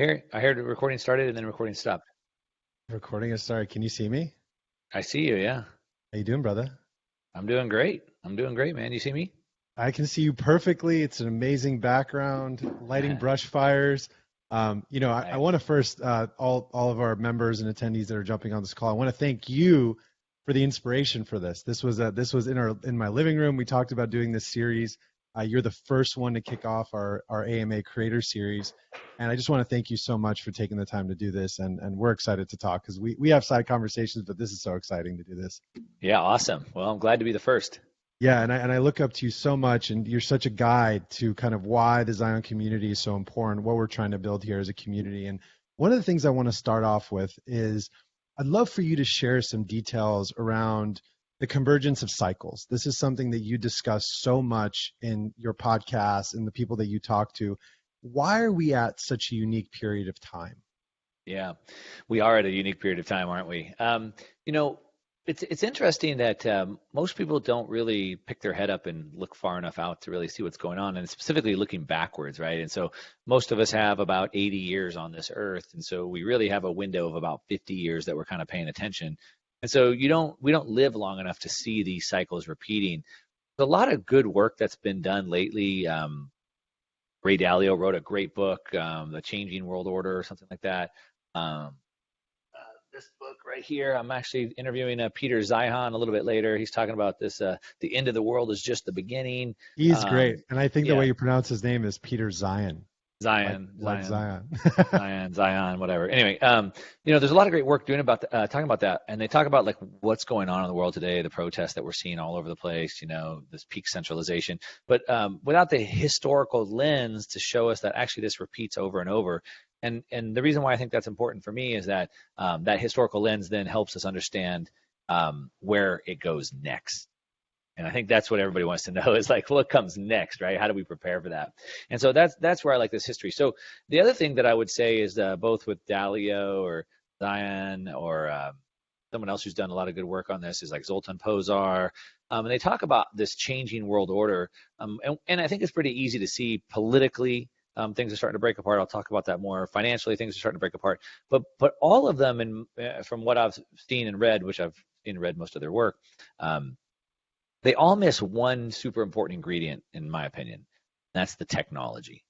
I heard the recording started and then recording stopped. Recording is started. Can you see me? I see you, yeah. How you doing, brother? I'm doing great. I'm doing great, man. You see me? I can see you perfectly. It's an amazing background, lighting brush fires. I Right. want to first all of our members and attendees that are jumping on this call. I want to thank you for the inspiration for this. This was in my living room. We talked about doing this series. You're the first one to kick off our AMA Creator Series, and I just want to thank you so much for taking the time to do this. And we're excited to talk because we have side conversations, but this is so exciting to do this. Yeah, awesome. Well, I'm glad to be the first. Yeah, and I look up to you so much, and you're such a guide to kind of why the Zion community is so important, what we're trying to build here as a community. And one of the things I want to start off with is I'd love for you to share some details around the convergence of cycles. This is something that you discuss so much in your podcast and the people that you talk to. Why are we at such a unique period of time? Yeah, we are at a unique period of time, aren't we? You know, it's interesting that most people don't really pick their head up and look far enough out to really see what's going on, and specifically looking backwards, right? And so most of us have about 80 years on this earth, and so we really have a window of about 50 years that we're kind of paying attention. And so we don't live long enough to see these cycles repeating. There's a lot of good work that's been done lately. Ray Dalio wrote a great book, The Changing World Order, or something like that. Um, this book right here, I'm actually interviewing Peter Zeihan a little bit later. He's talking about this, the end of the world is just the beginning. He's great. Um, And I think the yeah, way you pronounce his name is Peter Zion, Zion, like Zion, Zion. Zion, whatever. Anyway, there's a lot of great work doing about talking about that, and they talk about like what's going on in the world today, the protests that we're seeing all over the place, this peak centralization, but without the historical lens to show us that actually this repeats over and over. And the reason why I think that's important for me is that that historical lens then helps us understand where it goes next. And I think that's what everybody wants to know is like what comes next, right? How do we prepare for that? And so that's where I like this history. So the other thing that I would say is both with Dalio or Zion or someone else who's done a lot of good work on this is like Zoltan Pozar. And they talk about this changing world order. And I think it's pretty easy to see politically. Things are starting to break apart. I'll talk about that more. Financially, things are starting to break apart. But all of them, from what I've seen and read, which I've seen and read most of their work, they all miss one super important ingredient, in my opinion. That's the technology.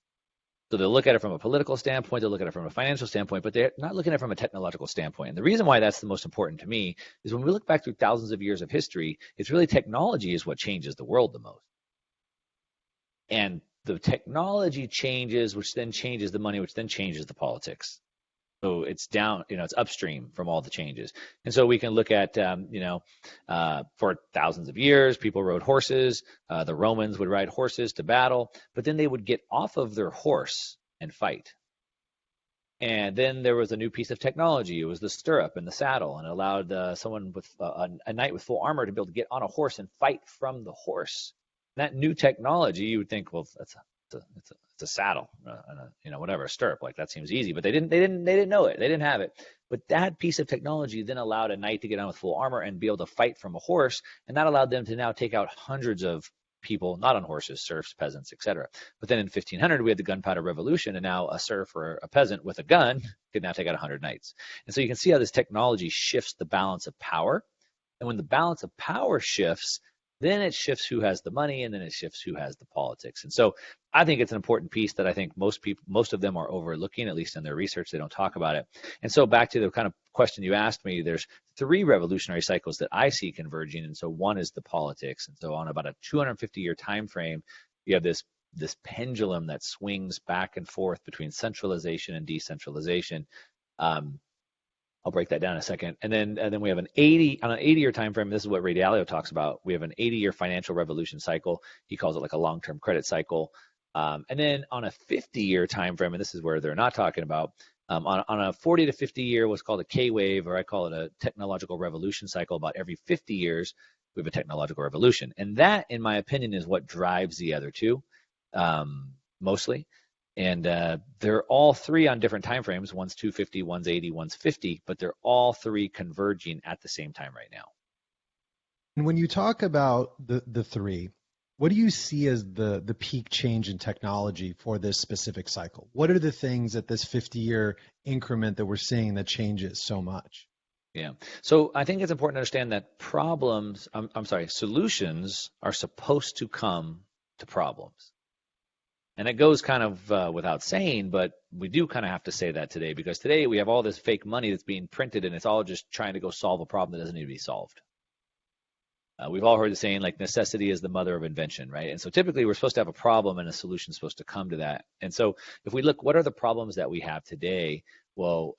So they'll look at it from a political standpoint, they'll look at it from a financial standpoint, but they're not looking at it from a technological standpoint. And the reason why that's the most important to me is when we look back through thousands of years of history, it's really technology is what changes the world the most. And the technology changes, which then changes the money, which then changes the politics. So it's down, it's upstream from all the changes. And so we can look at, for thousands of years, people rode horses. The Romans would ride horses to battle, but then they would get off of their horse and fight. And then there was a new piece of technology. It was the stirrup and the saddle, and it allowed someone with a knight with full armor to be able to get on a horse and fight from the horse. That new technology, you would think, well, it's a saddle, and whatever, a stirrup, like that seems easy, but they didn't know it, they didn't have it. But that piece of technology then allowed a knight to get on with full armor and be able to fight from a horse, and that allowed them to now take out hundreds of people, not on horses, serfs, peasants, etc. But then in 1500 we had the gunpowder revolution, and now a serf or a peasant with a gun could now take out 100 knights. And so you can see how this technology shifts the balance of power, and when the balance of power shifts, then it shifts who has the money, and then it shifts who has the politics. And so I think it's an important piece that I think most of them are overlooking, at least in their research. They don't talk about it. And so back to the kind of question you asked me, there's three revolutionary cycles that I see converging. And so one is the politics. And so on about a 250-year time frame, you have this pendulum that swings back and forth between centralization and decentralization. I'll break that down in a second. And then we have on an 80-year time frame. This is what Ray Dalio talks about. We have an 80-year financial revolution cycle. He calls it like a long-term credit cycle. And then on a 50-year time frame, and this is where they're not talking about, on a 40 to 50 year, what's called a K wave, or I call it a technological revolution cycle. About every 50 years, we have a technological revolution. And that, in my opinion, is what drives the other two, mostly. And they're all three on different time frames. One's 250, one's 80, one's 50, but they're all three converging at the same time right now. And when you talk about the three, what do you see as the peak change in technology for this specific cycle? What are the things at this 50-year increment that we're seeing that changes so much? Yeah. So I think it's important to understand that solutions are supposed to come to problems. And it goes kind of without saying, but we do kind of have to say that today, because today we have all this fake money that's being printed, and it's all just trying to go solve a problem that doesn't need to be solved. We've all heard the saying, like, necessity is the mother of invention, right? And so typically we're supposed to have a problem and a solution is supposed to come to that. And so if we look, what are the problems that we have today? Well,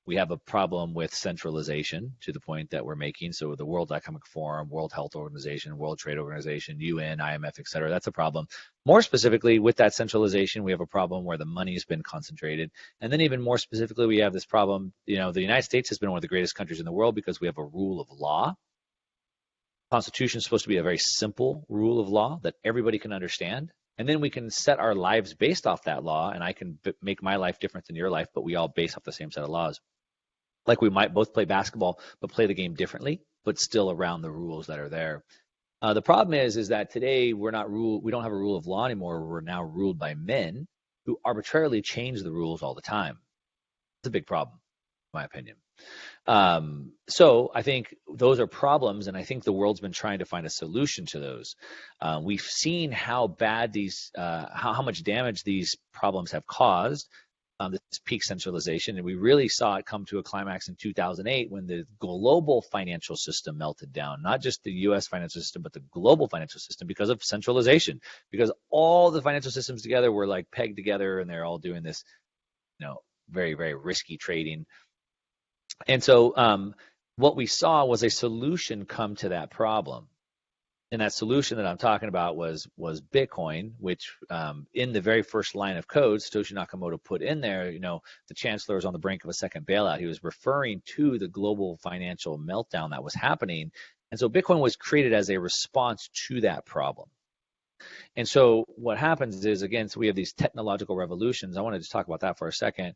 we have a problem with centralization to the point that we're making. So the World Economic Forum, World Health Organization, World Trade Organization, UN, IMF, et cetera, that's a problem. More specifically, with that centralization, we have a problem where the money has been concentrated. And then even more specifically, we have this problem, the United States has been one of the greatest countries in the world because we have a rule of law. Constitution is supposed to be a very simple rule of law that everybody can understand. And then we can set our lives based off that law, and I can make my life different than your life, but we all base off the same set of laws. Like we might both play basketball, but play the game differently, but still around the rules that are there. The problem is that today we don't have a rule of law anymore. We're now ruled by men who arbitrarily change the rules all the time. It's a big problem, in my opinion. So I think those are problems, and I think the world's been trying to find a solution to those. We've seen how bad how much damage these problems have caused, this peak centralization, and we really saw it come to a climax in 2008 when the global financial system melted down, not just the U.S. financial system, but the global financial system, because of centralization, because all the financial systems together were like pegged together, and they're all doing this, very, very risky trading. And so what we saw was a solution come to that problem. And that solution that I'm talking about was Bitcoin, which in the very first line of code, Satoshi Nakamoto put in there, the chancellor was on the brink of a second bailout. He was referring to the global financial meltdown that was happening. And so Bitcoin was created as a response to that problem. And so what happens is, again, so we have these technological revolutions. I want to just talk about that for a second.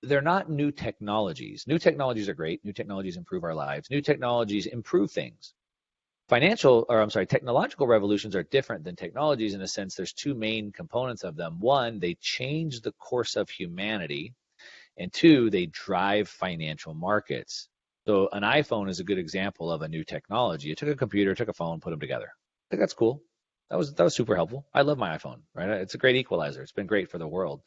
They're not new technologies. New technologies are great. New technologies improve our lives. New technologies improve things. Technological revolutions are different than technologies in a sense. There's two main components of them. One, they change the course of humanity. And two, they drive financial markets. So an iPhone is a good example of a new technology. It took a computer, took a phone, put them together. I think that's cool. That was super helpful. I love my iPhone, right? It's a great equalizer. It's been great for the world.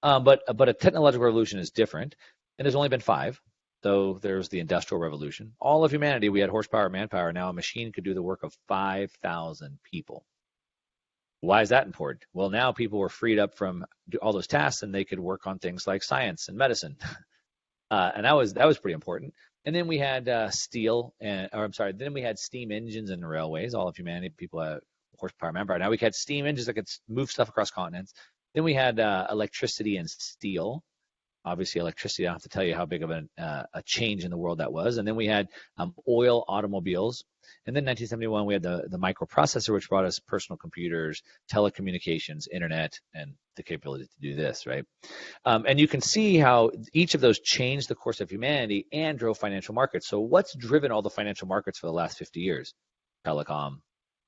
But a technological revolution is different, and there's only been 5. So there's the Industrial Revolution. All of humanity, we had horsepower, manpower. Now a machine could do the work of 5,000 people. Why is that important? Well, now people were freed up from all those tasks, and they could work on things like science and medicine, and that was pretty important. And then we had then we had steam engines in the railways. All of humanity, people had horsepower, manpower. Now we had steam engines that could move stuff across continents. Then we had electricity and steel. Obviously, electricity, I don't have to tell you how big of a change in the world that was. And then we had oil automobiles. And then 1971, we had the microprocessor, which brought us personal computers, telecommunications, internet, and the capability to do this, right? And you can see how each of those changed the course of humanity and drove financial markets. So what's driven all the financial markets for the last 50 years? Telecom,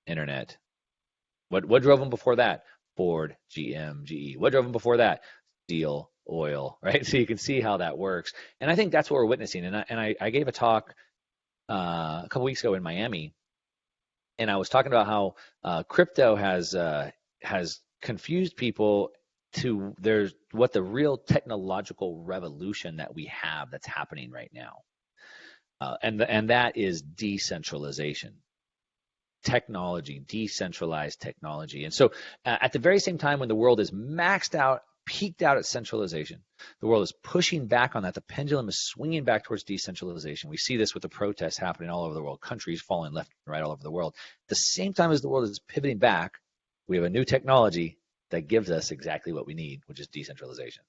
internet. What drove them before that? Ford, GM, GE. What drove them before that? Steel, oil, right? So you can see how that works. And I think that's what we're witnessing. And I gave a talk a couple weeks ago in Miami, and I was talking about how crypto has confused people to what the real technological revolution that we have that's happening right now. And that is decentralization. Technology, decentralized technology. And so at the very same time when the world is maxed out, peaked out at centralization, the world is pushing back on that. The pendulum is swinging back towards decentralization. We see this with the protests happening all over the world, countries falling left and right all over the world. At the same time as the world is pivoting back, we have a new technology that gives us exactly what we need, which is decentralization.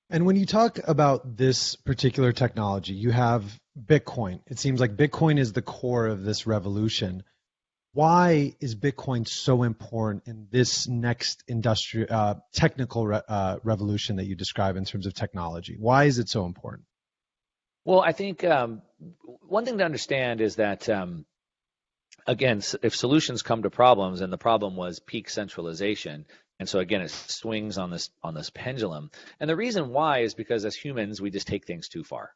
And when you talk about this particular technology, you have Bitcoin. It seems like Bitcoin is the core of this revolution. Why is Bitcoin so important in this next technical revolution that you describe in terms of technology? Why is it so important? Well, I think one thing to understand is that again, if solutions come to problems, and the problem was peak centralization, and so again, it swings on this pendulum. And the reason why is because as humans, we just take things too far.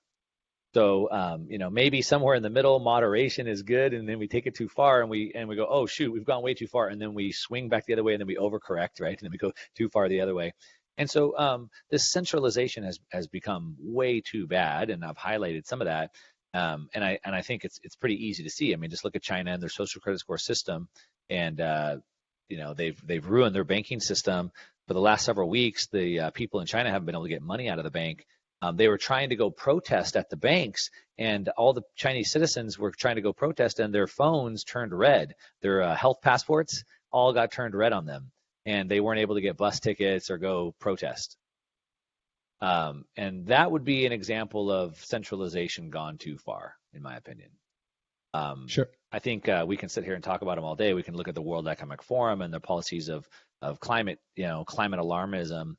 So maybe somewhere in the middle, moderation is good, and then we take it too far, and we go, oh shoot, we've gone way too far, and then we swing back the other way, and then we overcorrect, right, and then we go too far the other way. And so this centralization has become way too bad, and I've highlighted some of that. And I think it's pretty easy to see. I mean, just look at China and their social credit score system, and they've ruined their banking system. For the last several weeks, the people in China haven't been able to get money out of the bank. They were trying to go protest at the banks, and all the Chinese citizens were trying to go protest, and their phones turned red. Their health passports all got turned red on them, and they weren't able to get bus tickets or go protest. And that would be an example of centralization gone too far, in my opinion. Sure. I think we can sit here and talk about them all day. We can look at the World Economic Forum and their policies of climate, climate alarmism,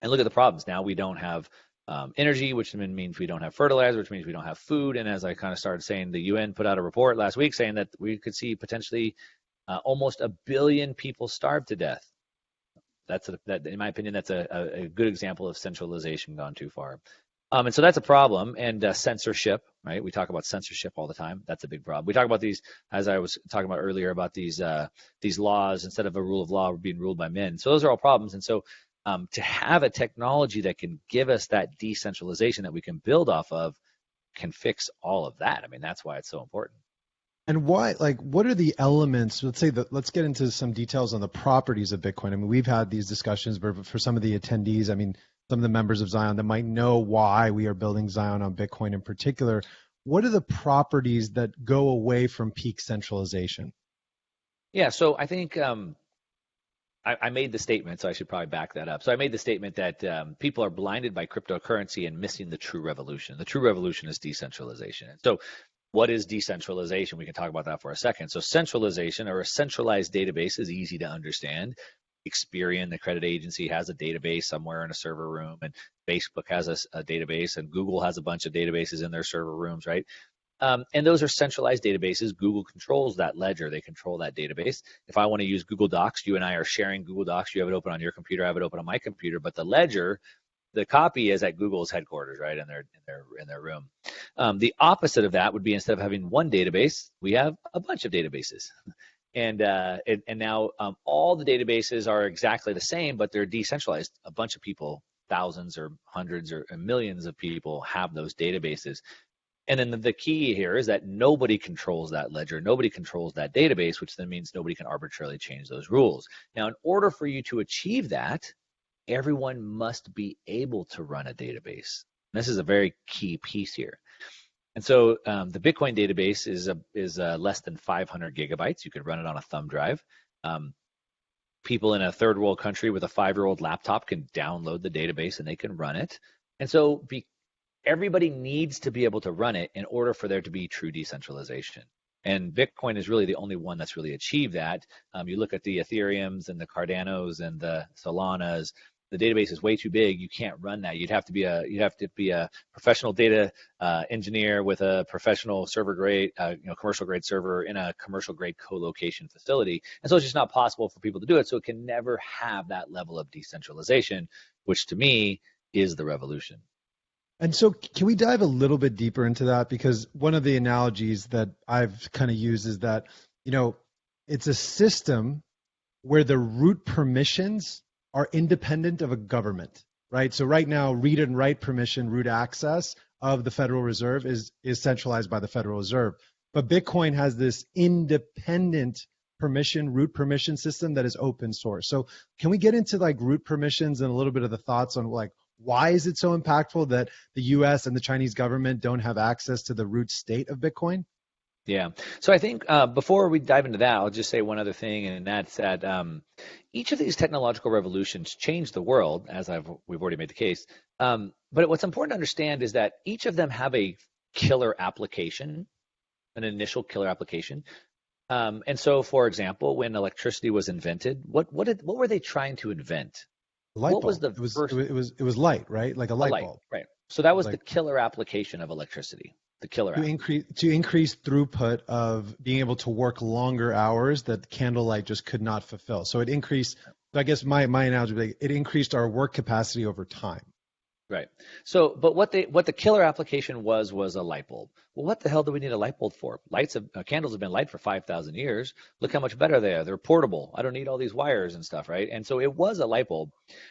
and look at the problems. Now we don't have energy, which means we don't have fertilizer, which means we don't have food. And as I kind of started saying, the UN put out a report last week saying that we could see potentially almost 1 billion people starve to death. That, in my opinion, that's a good example of centralization gone too far. And so that's a problem. And censorship, right? We talk about censorship all the time. That's a big problem. We talk about these, as I was talking about earlier, about these laws, instead of a rule of law, we're being ruled by men. So those are all problems. And so to have a technology that can give us that decentralization that we can build off of can fix all of that. I mean, that's why it's so important. And why, like, what are the elements? Let's get into some details on the properties of Bitcoin. I mean, we've had these discussions, but for some of the attendees, I mean, some of the members of Zion that might know why we are building Zion on Bitcoin in particular, what are the properties that go away from peak centralization? Yeah, so I think I made the statement, so I should probably back that up. So I made the statement that people are blinded by cryptocurrency and missing the true revolution. The true revolution is decentralization. So what is decentralization? We can talk about that for a second. So centralization, or a centralized database, is easy to understand. Experian, the credit agency, has a database somewhere in a server room, and Facebook has a database, and Google has a bunch of databases in their server rooms, right? And those are centralized databases. Google controls that ledger. They control that database. If I want to use Google Docs, you and I are sharing Google Docs. You have it open on your computer, I have it open on my computer, but the ledger, the copy, is at Google's headquarters, right, in their room. The opposite of that would be, instead of having one database, we have a bunch of databases. And now all the databases are exactly the same, but they're decentralized. A bunch of people, thousands or hundreds or millions of people, have those databases. And then the key here is that nobody controls that ledger. Nobody controls that database, which then means nobody can arbitrarily change those rules. Now, in order for you to achieve that, everyone must be able to run a database. This is a very key piece here. And so the Bitcoin database is less than 500 gigabytes. You could run it on a thumb drive. People in a third world country with a 5-year-old laptop can download the database and they can run it. And so everybody needs to be able to run it in order for there to be true decentralization. And Bitcoin is really the only one that's really achieved that. You look at the Ethereums and the Cardanos and the Solanas. The database is way too big. You can't run that. You'd have to be a professional data engineer with a professional server grade, commercial grade server in a commercial grade co-location facility. And so it's just not possible for people to do it. So it can never have that level of decentralization, which to me is the revolution. And so can we dive a little bit deeper into that? Because one of the analogies that I've kind of used is that, it's a system where the root permissions are independent of a government, right? So right now, read and write permission, root access of the Federal Reserve is centralized by the Federal Reserve. But Bitcoin has this independent root permission system that is open source. So can we get into like root permissions and a little bit of the thoughts on like, why is it so impactful that the US and the Chinese government don't have access to the root state of Bitcoin? Yeah. So I think before we dive into that, I'll just say one other thing, and that's that each of these technological revolutions changed the world, as we've already made the case. But what's important to understand is that each of them have a killer application, an initial killer application. And so, for example, when electricity was invented, what were they trying to invent? Light bulb. What was the first? It was light, right? Like a light bulb. Right. So that was the killer application of electricity. the killer app. To increase throughput of being able to work longer hours that candlelight just could not fulfill. So it increased. I guess my analogy would be it increased our work capacity over time. Right. So, but what the killer application was a light bulb. Well, what the hell do we need a light bulb for? Candles have been light for 5,000 years. Look how much better they are. They're portable. I don't need all these wires and stuff, right? And so it was a light bulb.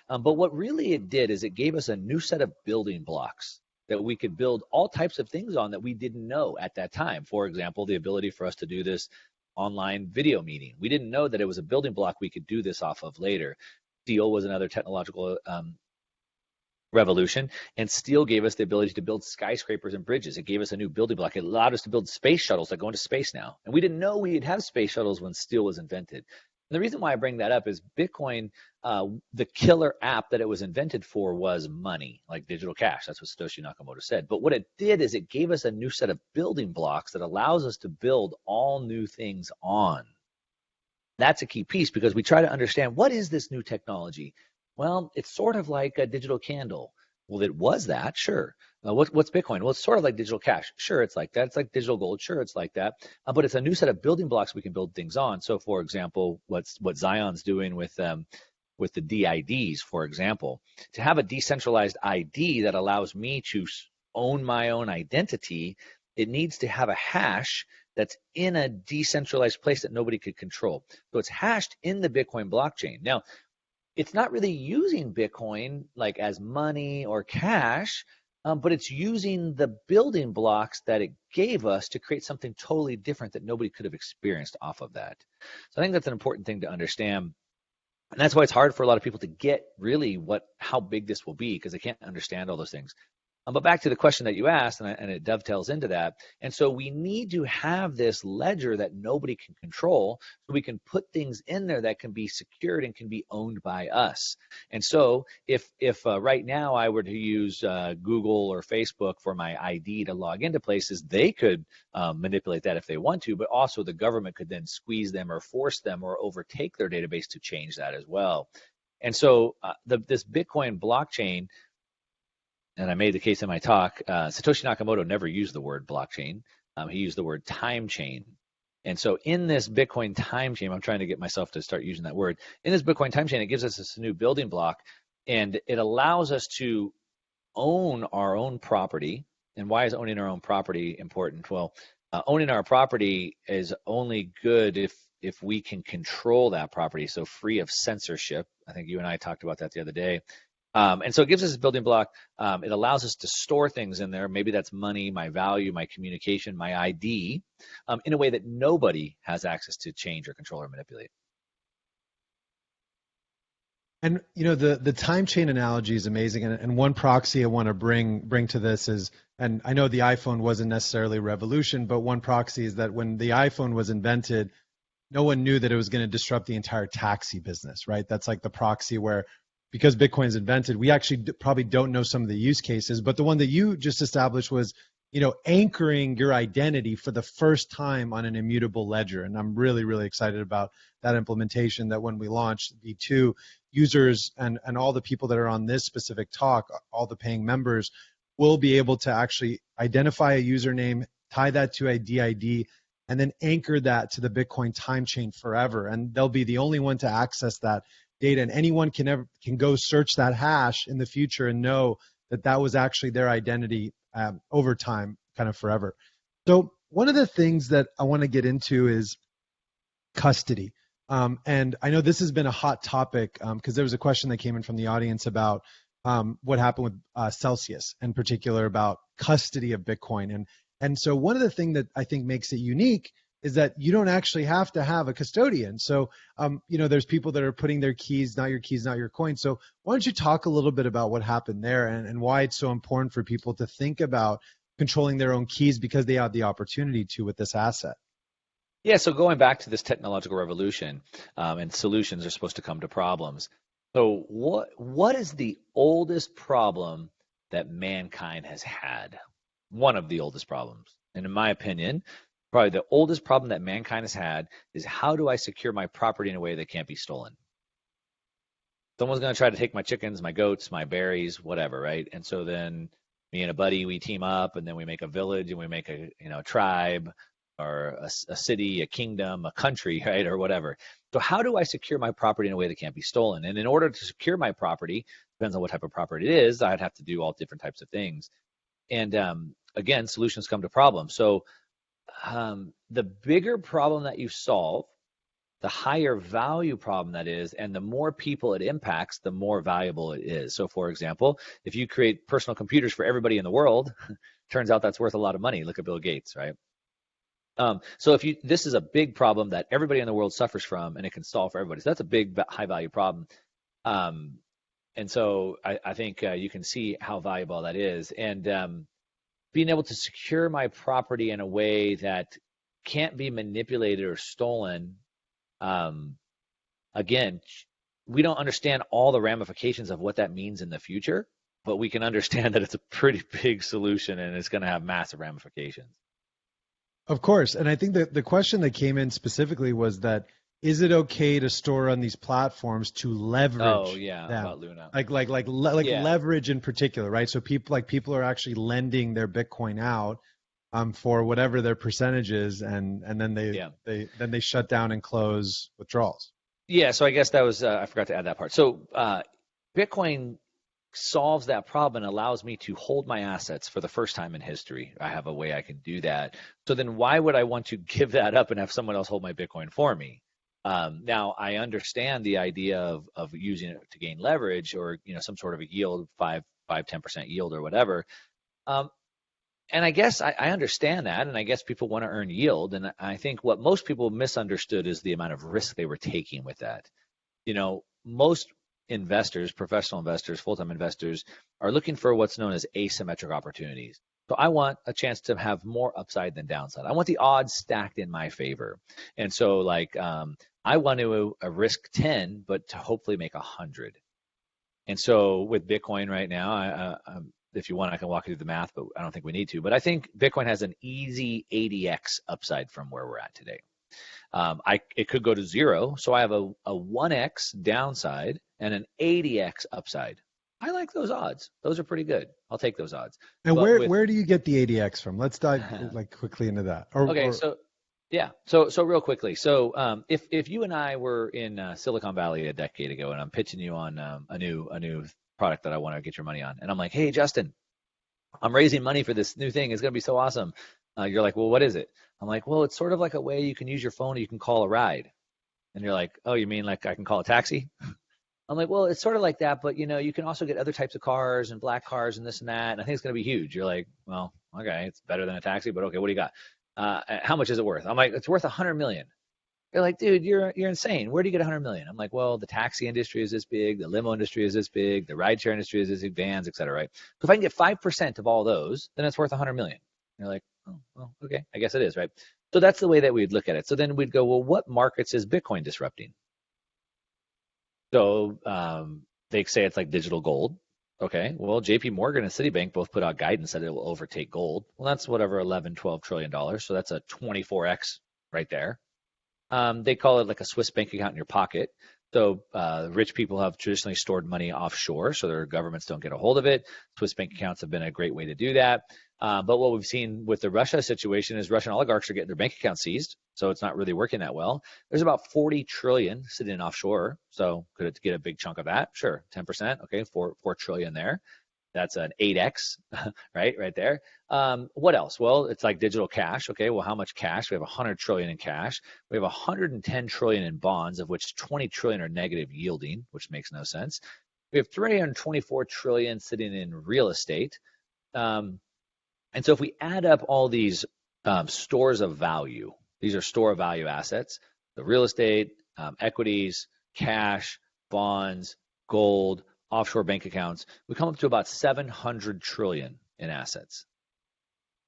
But what really it did is it gave us a new set of building blocks that we could build all types of things on that we didn't know at that time. For example, the ability for us to do this online video meeting. We didn't know that it was a building block we could do this off of later. Steel was another technological revolution, and steel gave us the ability to build skyscrapers and bridges. It gave us a new building block. It allowed us to build space shuttles that go into space now. And we didn't know we'd have space shuttles when steel was invented. And the reason why I bring that up is Bitcoin, the killer app that it was invented for was money, like digital cash. That's what Satoshi Nakamoto said. But what it did is it gave us a new set of building blocks that allows us to build all new things on. That's a key piece because we try to understand, what is this new technology? Well, it's sort of like a digital candle. Well, it was that, sure. What's Bitcoin? Well, it's sort of like digital cash. Sure, it's like that. It's like digital gold. Sure, it's like that. But it's a new set of building blocks we can build things on. So, for example, what Zion's doing with the DIDs, for example, to have a decentralized ID that allows me to own my own identity, it needs to have a hash that's in a decentralized place that nobody could control. So it's hashed in the Bitcoin blockchain. Now, it's not really using Bitcoin like as money or cash, but it's using the building blocks that it gave us to create something totally different that nobody could have experienced off of that. So I think that's an important thing to understand. And that's why it's hard for a lot of people to get really how big this will be, because they can't understand all those things. But back to the question that you asked, and it dovetails into that. And so we need to have this ledger that nobody can control, so we can put things in there that can be secured and can be owned by us. And so if right now I were to use Google or Facebook for my ID to log into places, they could manipulate that if they want to, but also the government could then squeeze them or force them or overtake their database to change that as well. And so this Bitcoin blockchain, and I made the case in my talk, Satoshi Nakamoto never used the word blockchain. He used the word time chain. And so in this Bitcoin time chain, I'm trying to get myself to start using that word. In this Bitcoin time chain, it gives us this new building block, and it allows us to own our own property. And why is owning our own property important? Well, owning our property is only good if we can control that property, so free of censorship. I think you and I talked about that the other day. And so it gives us a building block. It allows us to store things in there. Maybe that's money, my value, my communication, my ID, in a way that nobody has access to change or control or manipulate. And the time chain analogy is amazing. And one proxy I want to bring to this is, and I know the iPhone wasn't necessarily a revolution, but one proxy is that when the iPhone was invented, no one knew that it was going to disrupt the entire taxi business, right? That's like the proxy where, because Bitcoin's invented, we actually probably don't know some of the use cases, but the one that you just established was, anchoring your identity for the first time on an immutable ledger. And I'm really, really excited about that implementation, that when we launch V2, users and all the people that are on this specific talk, all the paying members, will be able to actually identify a username, tie that to a DID, and then anchor that to the Bitcoin time chain forever. And they'll be the only one to access that data, and anyone can go search that hash in the future and know that was actually their identity over time, kind of forever. So one of the things that I want to get into is custody. And I know this has been a hot topic because there was a question that came in from the audience about what happened with Celsius, in particular about custody of Bitcoin. And so one of the things that I think makes it unique is that you don't actually have to have a custodian. So, there's people that are putting their keys, not your coin. So why don't you talk a little bit about what happened there and why it's so important for people to think about controlling their own keys, because they have the opportunity to with this asset. Yeah, so going back to this technological revolution, and solutions are supposed to come to problems. So what is the oldest problem that mankind has had? One of the oldest problems. And in my opinion, probably the oldest problem that mankind has had is, how do I secure my property in a way that can't be stolen? Someone's going to try to take my chickens, my goats, my berries, whatever, right? And so then, Me and a buddy, we team up, and then we make a village, and we make a tribe, or a city, a kingdom, a country, right, or whatever. So how do I secure my property in a way that can't be stolen? And in order to secure my property, depends on what type of property it is, I'd have to do all different types of things. And again, solutions come to problems. So the bigger problem that you solve, the higher value problem that is, and the more people it impacts, the more valuable it is. So for example, if you create personal computers for everybody in the world, turns out that's worth a lot of money. Look at Bill Gates, right? So this is a big problem that everybody in the world suffers from, and it can solve for everybody. So that's a big, high value problem. And so I think you can see how valuable that is. And being able to secure my property in a way that can't be manipulated or stolen. Again, we don't understand all the ramifications of what that means in the future, but we can understand that it's a pretty big solution and it's going to have massive ramifications. Of course. And I think that the question that came in specifically was that, is it okay to store on these platforms to leverage them? About Luna. Yeah. Leverage in particular, right? So people are actually lending their Bitcoin out for whatever their percentage is, and then they shut down and close withdrawals. Yeah, so I guess that was I forgot to add that part. So Bitcoin solves that problem and allows me to hold my assets for the first time in history. I have a way I can do that. So then why would I want to give that up and have someone else hold my Bitcoin for me? Now I understand the idea of using it to gain leverage, or some sort of a yield, 10% yield or whatever. And I guess I understand that, and I guess people want to earn yield. And I think what most people misunderstood is the amount of risk they were taking with that. Most investors, professional investors, full-time investors, are looking for what's known as asymmetric opportunities. So I want a chance to have more upside than downside. I want the odds stacked in my favor. And so I want to risk 10, but to hopefully make 100. And so with Bitcoin right now, if you want, I can walk you through the math, but I don't think we need to. But I think Bitcoin has an easy 80x upside from where we're at today. It could go to 0, so I have a 1x downside and an 80x upside. I like those odds. Those are pretty good. I'll take those odds. And where do you get the 80x from? Let's dive quickly into that. So real quickly. So if you and I were in Silicon Valley a decade ago, and I'm pitching you on a new product that I want to get your money on, and I'm like, hey Justin, I'm raising money for this new thing. It's going to be so awesome. You're like, well, what is it? I'm like, well, it's sort of like a way you can use your phone and you can call a ride. And you're like, oh, you mean like I can call a taxi? I'm like, well, it's sort of like that, but you can also get other types of cars and black cars and this and that. And I think it's going to be huge. You're like, well, okay, it's better than a taxi, but okay, what do you got? How much is it worth? I'm like, it's worth 100 million. They're like, dude, you're insane. Where do you get 100 million? I'm like, well, the taxi industry is this big, the limo industry is this big, the rideshare industry is this big, vans, et cetera, right? So if I can get 5% of all those, then it's worth 100 million. And you're like, oh, well, okay, I guess it is, right? So that's the way that we'd look at it. So then we'd go, well, what markets is Bitcoin disrupting? So they say it's like digital gold. Okay, well, JP Morgan and Citibank both put out guidance that it will overtake gold. Well, that's whatever, 11, 12 trillion dollars. So that's a 24x right there. They call it like a Swiss bank account in your pocket. So rich people have traditionally stored money offshore, so their governments don't get a hold of it. Swiss bank accounts have been a great way to do that. But what we've seen with the Russia situation is Russian oligarchs are getting their bank accounts seized, so it's not really working that well. There's about 40 trillion sitting offshore, so could it get a big chunk of that? Sure, 10%, okay, 4 trillion there. That's an 8x, right there. What else? Well, it's like digital cash. Okay, well, how much cash? We have 100 trillion in cash. We have 110 trillion in bonds, of which 20 trillion are negative yielding, which makes no sense. We have 324 trillion sitting in real estate. And so if we add up all these stores of value, these are store of value assets, the real estate, equities, cash, bonds, gold, offshore bank accounts, we come up to about 700 trillion in assets.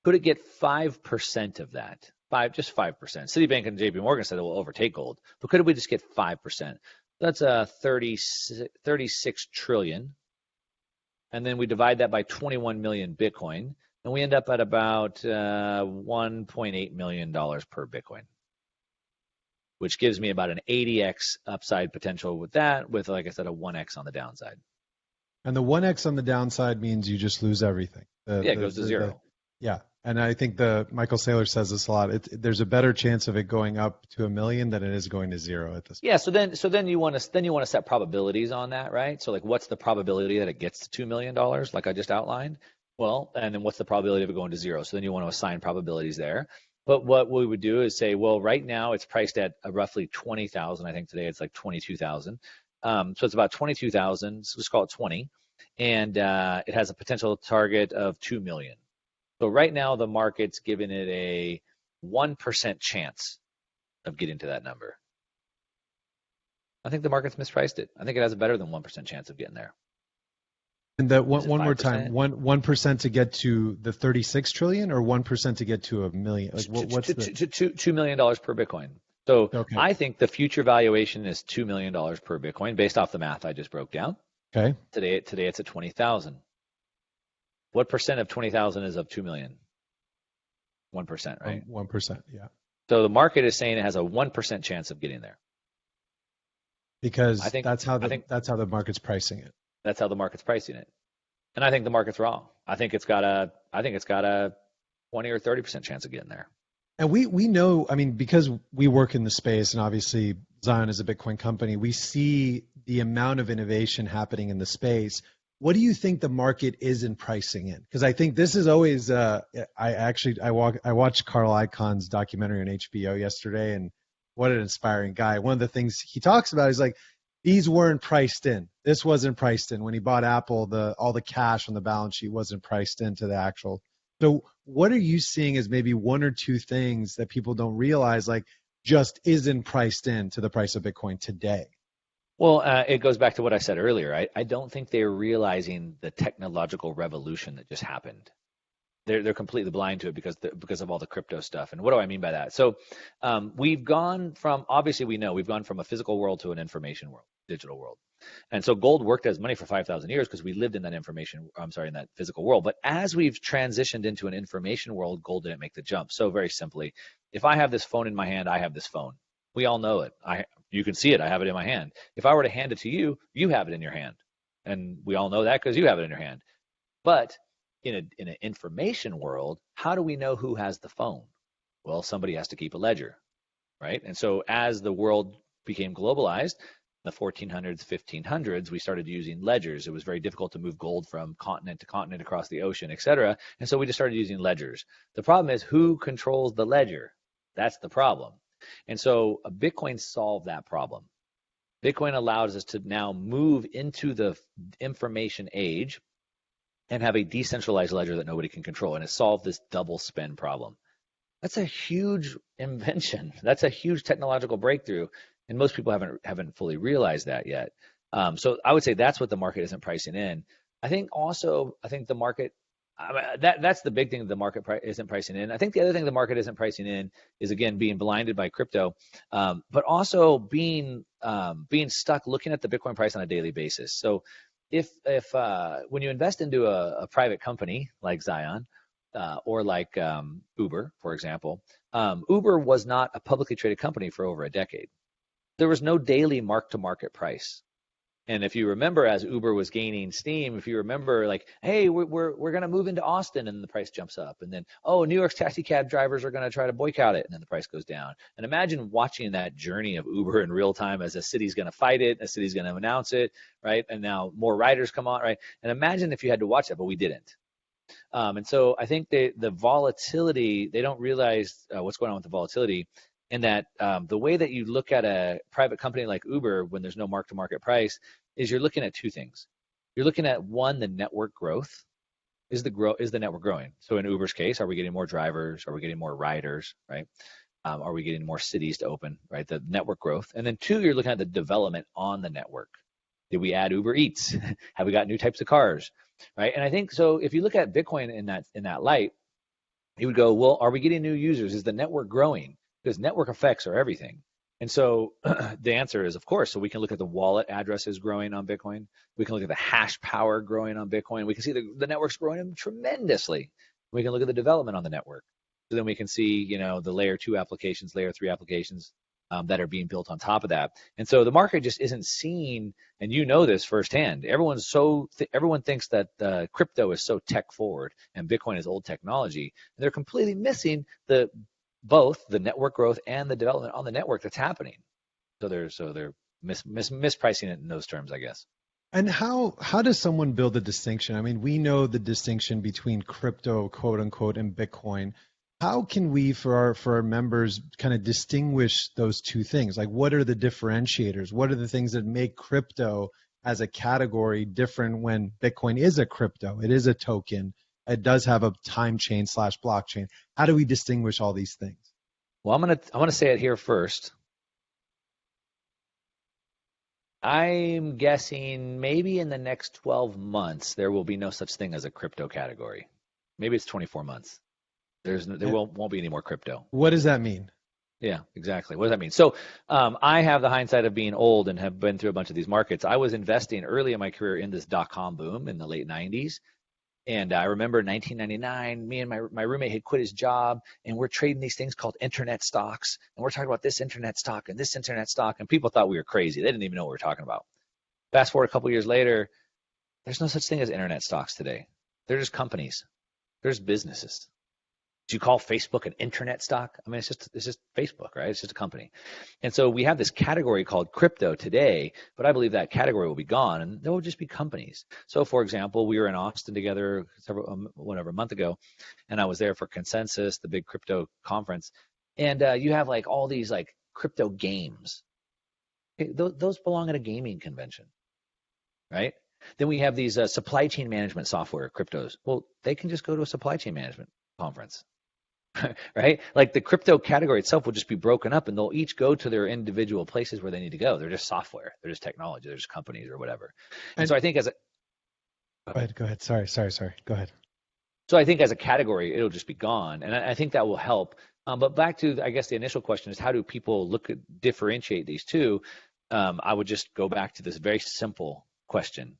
Could it get 5% of that? Just 5%. Citibank and JP Morgan said it will overtake gold, but could we just get 5%? That's 36 trillion. And then we divide that by 21 million Bitcoin, and we end up at about $1.8 million per Bitcoin, which gives me about an 80x upside potential with that, with, like I said, a 1x on the downside. And the 1x on the downside means you just lose everything. Yeah, it goes to zero. Yeah. And I think Michael Saylor says this a lot. There's a better chance of it going up to 1 million than it is going to zero at this Yeah, so then you want to set probabilities on that, right? So like what's the probability that it gets to $2 million like I just outlined? Well, and then what's the probability of it going to zero? So then you want to assign probabilities there. But what we would do is say, well, right now it's priced at roughly 20,000. I think today it's like 22,000. So it's about 22,000. So let's call it 20, and it has a potential target of 2 million. So right now the market's given it a 1% chance of getting to that number. I think the market's mispriced it. I think it has a better than 1% chance of getting there. And that Is it one more 5%? time, 1% to get to the 36 trillion, or 1% to get to 1 million? Like what's $2 million per Bitcoin. So okay. I think the future valuation is $2 million per Bitcoin based off the math I just broke down. Okay. Today it's at 20,000. What percent of 20,000 is of 2 million? 1%, right? 1%, yeah. So the market is saying it has a 1% chance of getting there. Because that's how the market's pricing it. That's how the market's pricing it. And I think the market's wrong. I think it's got a 20 or 30% chance of getting there. And we know, I mean, because we work in the space, and obviously Zion is a Bitcoin company, we see the amount of innovation happening in the space. What do you think the market isn't pricing in? Because I think this is always I watched Carl Icahn's documentary on HBO yesterday, and what an inspiring guy. One of the things he talks about is like, these weren't priced in. This wasn't priced in. When he bought Apple, all the cash on the balance sheet wasn't priced into the actual. So what are you seeing as maybe one or two things that people don't realize, like just isn't priced into the price of Bitcoin today? Well, it goes back to what I said earlier. I don't think they're realizing the technological revolution that just happened. They're completely blind to it because of all the crypto stuff. And what do I mean by that? So we've gone from a physical world to an information world, digital world. And so gold worked as money for 5,000 years because we lived in that in that physical world. But as we've transitioned into an information world, gold didn't make the jump. So very simply, if I have this phone in my hand, I have this phone. We all know it. You can see it. I have it in my hand. If I were to hand it to you, you have it in your hand. And we all know that because you have it in your hand. But in an information world, how do we know who has the phone? Well, somebody has to keep a ledger, right? And so as the world became globalized, the 1400s, 1500s, we started using ledgers. It was very difficult to move gold from continent to continent across the ocean, et cetera. And so we just started using ledgers. The problem is who controls the ledger? That's the problem. And so Bitcoin solved that problem. Bitcoin allows us to now move into the information age and have a decentralized ledger that nobody can control. And it solved this double spend problem. That's a huge invention. That's a huge technological breakthrough. And most people haven't fully realized that yet. So I would say that's what the market isn't pricing in. I think the market, that's the big thing the market isn't pricing in. I think the other thing the market isn't pricing in is, again, being blinded by crypto, but also being stuck looking at the Bitcoin price on a daily basis. So if when you invest into a private company like Zion or like Uber, for example, Uber was not a publicly traded company for over a decade. There was no daily mark-to-market price. And if you remember, as Uber was gaining steam, if you remember, like, hey, we're going to move into Austin, and the price jumps up. And then, New York's taxi cab drivers are going to try to boycott it, and then the price goes down. And imagine watching that journey of Uber in real time as a city's going to fight it, a city's going to announce it, right? And now more riders come on, right? And imagine if you had to watch that, but we didn't. And so I think the volatility, they don't realize what's going on with the volatility. And that the way that you look at a private company like Uber when there's no mark-to-market price is you're looking at two things. You're looking at, one, the network growth. Is the network growing? So in Uber's case, are we getting more drivers? Are we getting more riders, right? Are we getting more cities to open, right? The network growth. And then two, you're looking at the development on the network. Did we add Uber Eats? Have we got new types of cars, right? And I think so if you look at Bitcoin in that light, you would go, well, are we getting new users? Is the network growing? Because network effects are everything. And so the answer is, of course. So we can look at the wallet addresses growing on Bitcoin. We can look at the hash power growing on Bitcoin. We can see the network's growing tremendously. We can look at the development on the network. So then we can see, the layer 2 applications, layer 3 applications. that are being built on top of that. And so the market just isn't seeing, and you know this firsthand. Everyone thinks that crypto is so tech forward and Bitcoin is old technology. And they're completely missing both the network growth and the development on the network that's happening. So they're mispricing it in those terms, I guess. And how does someone build a distinction? I mean, we know the distinction between crypto, quote unquote, and Bitcoin. How can we, for our members, kind of distinguish those two things? Like, what are the differentiators? What are the things that make crypto as a category different when Bitcoin is a crypto? It is a token. It does have a time chain / blockchain. How do we distinguish all these things? Well, I'm gonna say it here first. I'm guessing maybe in the next 12 months there will be no such thing as a crypto category. Maybe it's 24 months. There won't be any more crypto. What does that mean? Yeah, exactly. What does that mean? So I have the hindsight of being old and have been through a bunch of these markets. I was investing early in my career in this dot-com boom in the late 90s. And I remember in 1999, me and my roommate had quit his job, and we're trading these things called internet stocks. And we're talking about this internet stock and this internet stock, and people thought we were crazy. They didn't even know what we were talking about. Fast forward a couple years later, there's no such thing as internet stocks today. They're just companies. There's businesses. Do you call Facebook an internet stock? I mean, it's just Facebook, right? It's just a company. And so we have this category called crypto today, but I believe that category will be gone and there will just be companies. So for example, we were in Austin together a month ago, and I was there for Consensus, the big crypto conference. And you have like all these like crypto games. Okay, those belong at a gaming convention, right? Then we have these supply chain management software cryptos. Well, they can just go to a supply chain management conference. Right? Like the crypto category itself will just be broken up and they'll each go to their individual places where they need to go. They're just software. They're just technology. They're just companies or whatever. And so I think Go ahead. Sorry. Go ahead. So I think as a category, it'll just be gone. And I think that will help. But back to, I guess, the initial question is how do people differentiate these two? I would just go back to this very simple question.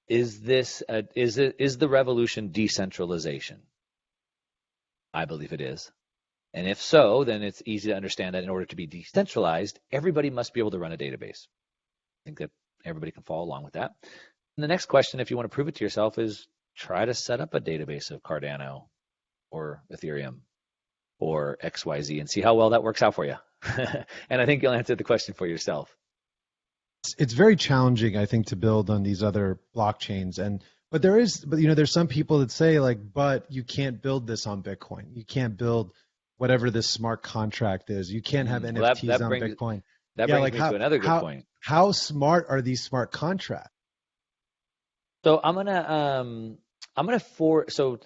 Is the revolution decentralization? I believe it is. And if so, then it's easy to understand that in order to be decentralized, everybody must be able to run a database. I think that everybody can follow along with that. And the next question, if you want to prove it to yourself, is try to set up a database of Cardano or Ethereum or XYZ and see how well that works out for you. And I think you'll answer the question for yourself. It's very challenging, I think, to build on these other blockchains. But there's some people that say like, but you can't build this on Bitcoin. You can't build whatever this smart contract is. You can't have NFTs on Bitcoin. That brings me to another good point. How smart are these smart contracts? So so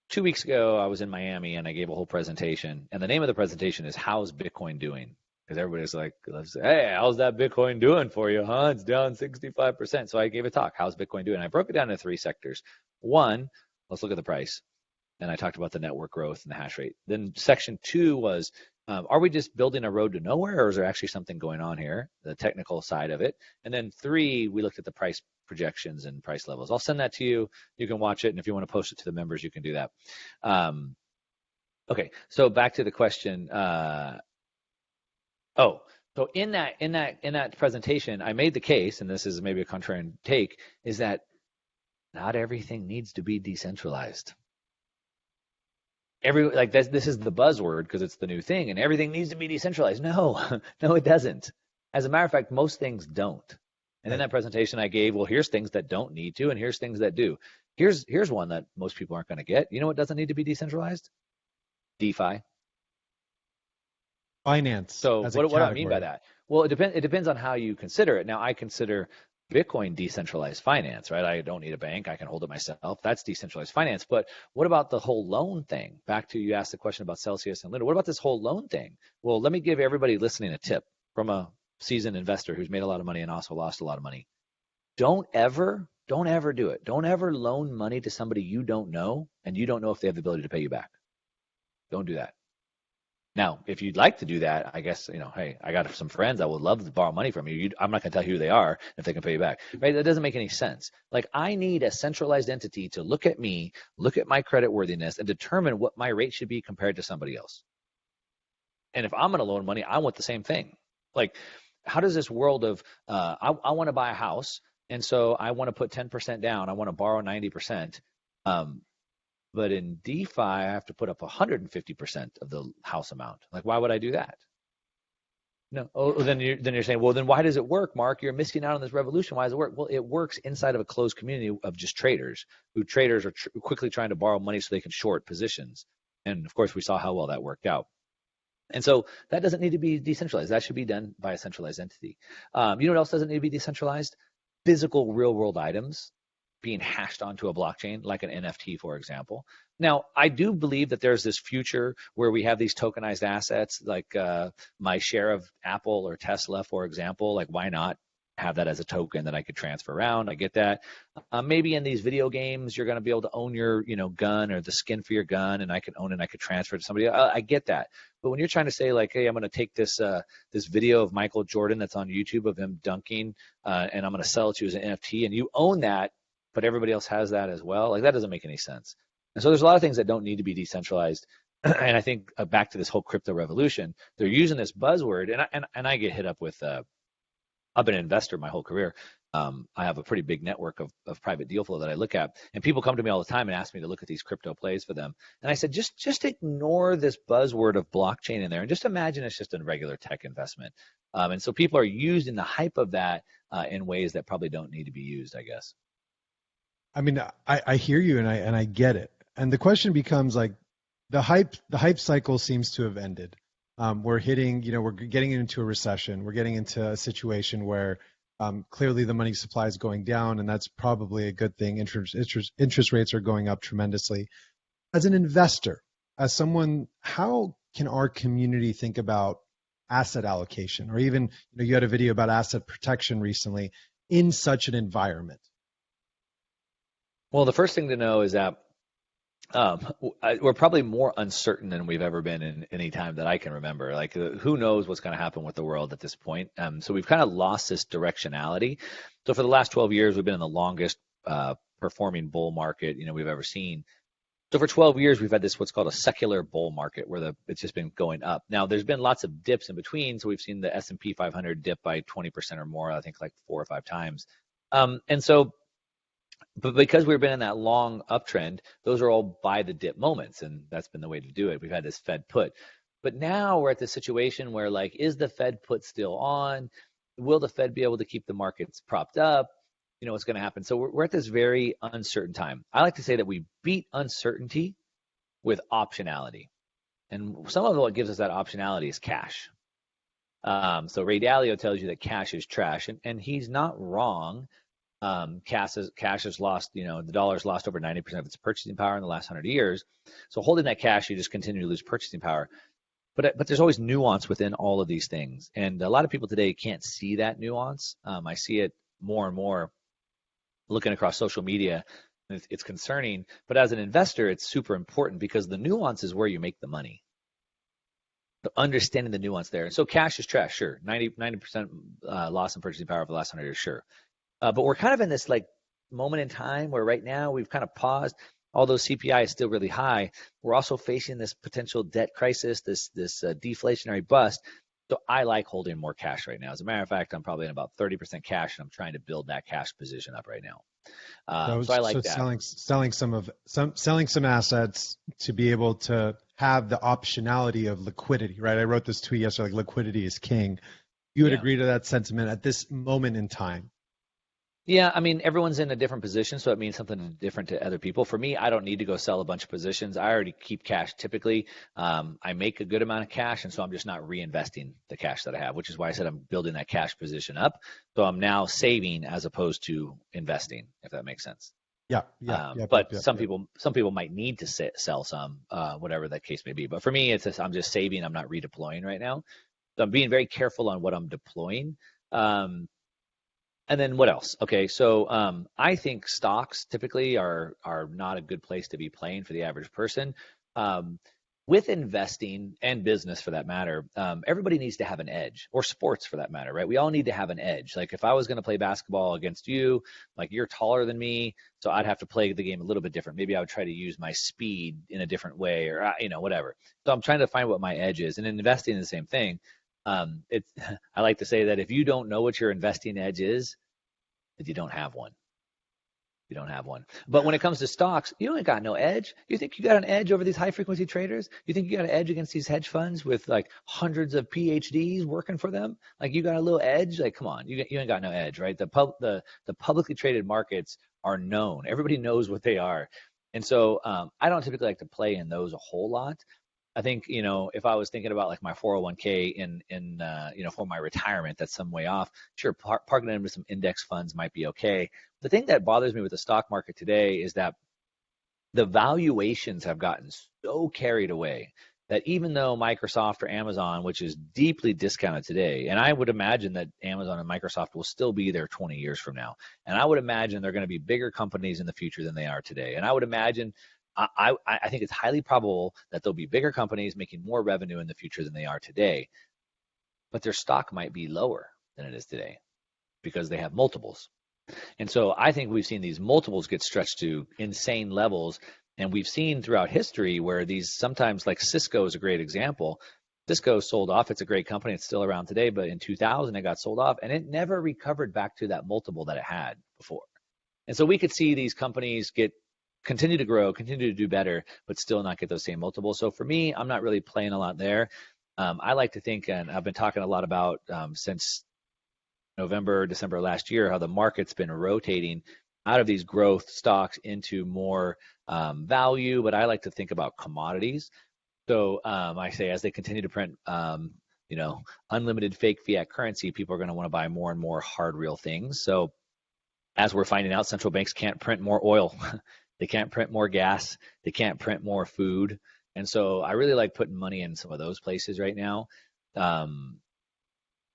2 weeks ago I was in Miami and I gave a whole presentation, and the name of the presentation is "How's Bitcoin Doing?" Because everybody's like, hey, how's that Bitcoin doing for you, huh? It's down 65%. So I gave a talk, how's Bitcoin doing? I broke it down into 3 sectors. 1, let's look at the price. And I talked about the network growth and the hash rate. Then section 2 was, are we just building a road to nowhere, or is there actually something going on here, the technical side of it? And then 3, we looked at the price projections and price levels. I'll send that to you. You can watch it. And if you want to post it to the members, you can do that. Okay, so back to the question. So in that presentation, I made the case, and this is maybe a contrarian take, is that not everything needs to be decentralized. This is the buzzword because it's the new thing, and everything needs to be decentralized. No, it doesn't. As a matter of fact, most things don't. And in that presentation I gave, well, here's things that don't need to, and here's things that do. Here's one that most people aren't going to get. You know what doesn't need to be decentralized? DeFi. Finance. So what do I mean by that? Well, it depends on how you consider it. Now, I consider Bitcoin decentralized finance, right? I don't need a bank. I can hold it myself. That's decentralized finance. But what about the whole loan thing? Back to, you asked the question about Celsius and Linda. What about this whole loan thing? Well, let me give everybody listening a tip from a seasoned investor who's made a lot of money and also lost a lot of money. Don't ever do it. Don't ever loan money to somebody you don't know and you don't know if they have the ability to pay you back. Don't do that. Now, if you'd like to do that, I guess, hey, I got some friends that would love to borrow money from you. I'm not going to tell you who they are if they can pay you back, right? That doesn't make any sense. Like, I need a centralized entity to look at me, look at my credit worthiness, and determine what my rate should be compared to somebody else. And if I'm going to loan money, I want the same thing. Like, how does this world of I want to buy a house, and so I want to put 10% down, I want to borrow 90%, but in DeFi I have to put up 150% of the house amount. Like, why would I do that? No. Oh, then you're saying, well, then why does it work, Mark? You're missing out on this revolution. Why does it work? Well, it works inside of a closed community of just traders, who traders are quickly trying to borrow money so they can short positions. And of course, we saw how well that worked out. And so that doesn't need to be decentralized. That should be done by a centralized entity. You know what else doesn't need to be decentralized? Physical real world items being hashed onto a blockchain, like an NFT, for example. Now, I do believe that there's this future where we have these tokenized assets, like my share of Apple or Tesla, for example. Like, why not have that as a token that I could transfer around? I get that. Maybe in these video games, you're going to be able to own your, gun or the skin for your gun, and I can own it and I could transfer it to somebody. I get that. But when you're trying to say, like, hey, I'm going to take this this video of Michael Jordan that's on YouTube of him dunking, and I'm going to sell it to you as an NFT, and you own that, but everybody else has that as well, like, that doesn't make any sense. And so there's a lot of things that don't need to be decentralized. And I think back to this whole crypto revolution, they're using this buzzword, and I get hit up with. I've been an investor my whole career. I have a pretty big network of private deal flow that I look at, and people come to me all the time and ask me to look at these crypto plays for them. And I said, just ignore this buzzword of blockchain in there, and just imagine it's just a regular tech investment. And so people are using the hype of that in ways that probably don't need to be used, I guess. I mean, I hear you, and I get it. And the question becomes, like, the hype cycle seems to have ended. We're hitting, we're getting into a recession. We're getting into a situation where clearly the money supply is going down, and that's probably a good thing. Interest rates are going up tremendously. As an investor, as someone, how can our community think about asset allocation, or even, you had a video about asset protection recently in such an environment? Well, the first thing to know is that we're probably more uncertain than we've ever been in any time that I can remember. Like, who knows what's going to happen with the world at this point? So we've kind of lost this directionality. So for the last 12 years, we've been in the longest performing bull market we've ever seen. So for 12 years, we've had this what's called a secular bull market, where it's just been going up. Now, there's been lots of dips in between. So we've seen the S&P 500 dip by 20% or more, I think like 4 or 5 times. But because we've been in that long uptrend, those are all buy the dip moments, and that's been the way to do it. We've had this Fed put. But now we're at the situation where, like, is the Fed put still on? Will the Fed be able to keep the markets propped up? What's going to happen? So we're at this very uncertain time. I like to say that we beat uncertainty with optionality. And some of what gives us that optionality is cash. So Ray Dalio tells you that cash is trash, and he's not wrong. Cash has lost, the dollar's lost over 90% of its purchasing power in the last 100 years. So holding that cash, you just continue to lose purchasing power. But there's always nuance within all of these things. And a lot of people today can't see that nuance. I see it more and more looking across social media. It's concerning. But as an investor, it's super important, because the nuance is where you make the money. The understanding the nuance there. And so cash is trash, sure. 90% loss in purchasing power over the last 100 years, sure. But we're kind of in this, like, moment in time where right now we've kind of paused. Although CPI is still really high, we're also facing this potential debt crisis, this deflationary bust. So I like holding more cash right now. As a matter of fact, I'm probably in about 30% cash, and I'm trying to build that cash position up right now. So I like that. Selling some assets to be able to have the optionality of liquidity, right? I wrote this tweet yesterday, like, liquidity is king. You would agree to that sentiment at this moment in time? Yeah, I mean, everyone's in a different position, so it means something different to other people. For me, I don't need to go sell a bunch of positions. I already keep cash typically. I make a good amount of cash, and so I'm just not reinvesting the cash that I have, which is why I said I'm building that cash position up. So I'm now saving as opposed to investing, if that makes sense. But some people might need to sell some, whatever that case may be. But for me, I'm just saving. I'm not redeploying right now. So I'm being very careful on what I'm deploying. And then what else? Okay, so I think stocks typically are not a good place to be playing for the average person. with investing and business for that matter, everybody needs to have an edge, or sports for that matter, right? We all need to have an edge. Like if I was going to play basketball against you, like you're taller than me, so I'd have to play the game a little bit different. Maybe I would try to use my speed in a different way, or whatever. So I'm trying to find what my edge is, and in investing is the same thing. It's I like to say that if you don't know what your investing edge is, that you don't have one. You don't have one. But when it comes to stocks, you ain't got no edge. You think you got an edge over these high frequency traders? You think you got an edge against these hedge funds with like hundreds of PhDs working for them? Like you got a little edge? Like, come on, you ain't got no edge, right? The publicly traded markets are known. Everybody knows what they are. And so I don't typically like to play in those a whole lot. I think, if I was thinking about like my 401k for my retirement, that's some way off. Sure, parking it into some index funds might be okay. The thing that bothers me with the stock market today is that the valuations have gotten so carried away that even though Microsoft or Amazon, which is deeply discounted today, and I would imagine that Amazon and Microsoft will still be there 20 years from now, and I would imagine they're going to be bigger companies in the future than they are today. And I would imagine I think it's highly probable that there'll be bigger companies making more revenue in the future than they are today, but their stock might be lower than it is today because they have multiples. And so I think we've seen these multiples get stretched to insane levels. And we've seen throughout history where these sometimes, like Cisco is a great example. Cisco sold off. It's a great company. It's still around today, but in 2000 it got sold off and it never recovered back to that multiple that it had before. And so we could see these companies continue to grow, continue to do better, but still not get those same multiples. So for me, I'm not really playing a lot there. I like to think, and I've been talking a lot about since November, December last year, how the market's been rotating out of these growth stocks into more value, but I like to think about commodities. So I say as they continue to print, unlimited fake fiat currency, people are going to want to buy more and more hard real things. So as we're finding out, central banks can't print more oil. They can't print more gas. They can't print more food. And so I really like putting money in some of those places right now. And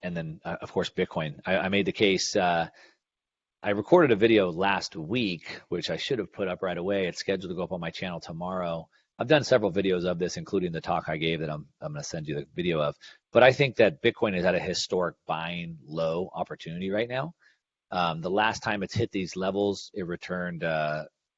then, of course, Bitcoin. I made the case. I recorded a video last week, which I should have put up right away. It's scheduled to go up on my channel tomorrow. I've done several videos of this, including the talk I gave that I'm going to send you the video of. But I think that Bitcoin is at a historic buying low opportunity right now. The last time it's hit these levels, it returned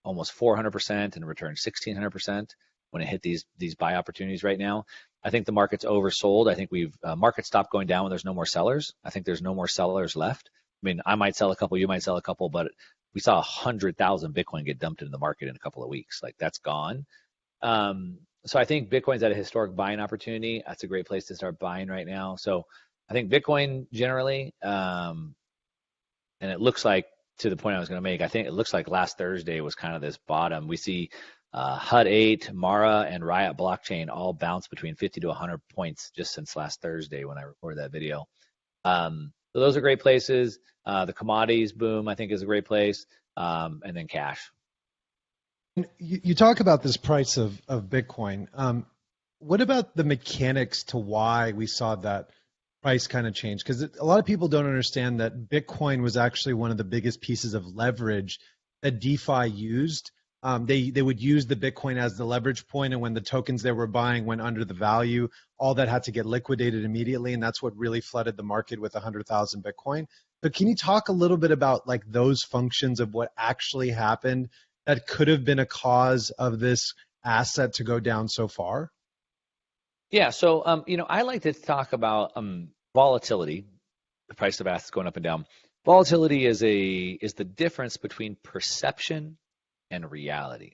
almost 400% and returned 1,600% when it hit these buy opportunities right now. I think the market's oversold. I think market stopped going down when there's no more sellers. I think there's no more sellers left. I mean, I might sell a couple, you might sell a couple, but we saw 100,000 Bitcoin get dumped into the market in a couple of weeks. Like that's gone. So I think Bitcoin's at a historic buying opportunity. That's a great place to start buying right now. So I think Bitcoin generally, and it looks like, to the point I was going to make, I think it looks like last Thursday was kind of this bottom. We see HUD 8, Mara, and Riot Blockchain all bounce between 50 to 100 points just since last Thursday when I recorded that video. So those are great places. The commodities boom, I think, is a great place. And then cash. You talk about this price of Bitcoin. What about the mechanics to why we saw that price kind of change? Because a lot of people don't understand that Bitcoin was actually one of the biggest pieces of leverage that DeFi used. They would use the Bitcoin as the leverage point, and when the tokens they were buying went under the value, all that had to get liquidated immediately, and that's what really flooded the market with 100,000 Bitcoin. But can you talk a little bit about like those functions of what actually happened that could have been a cause of this asset to go down so far? Yeah, so I like to talk about volatility, the price of assets going up and down. Volatility is the difference between perception and reality.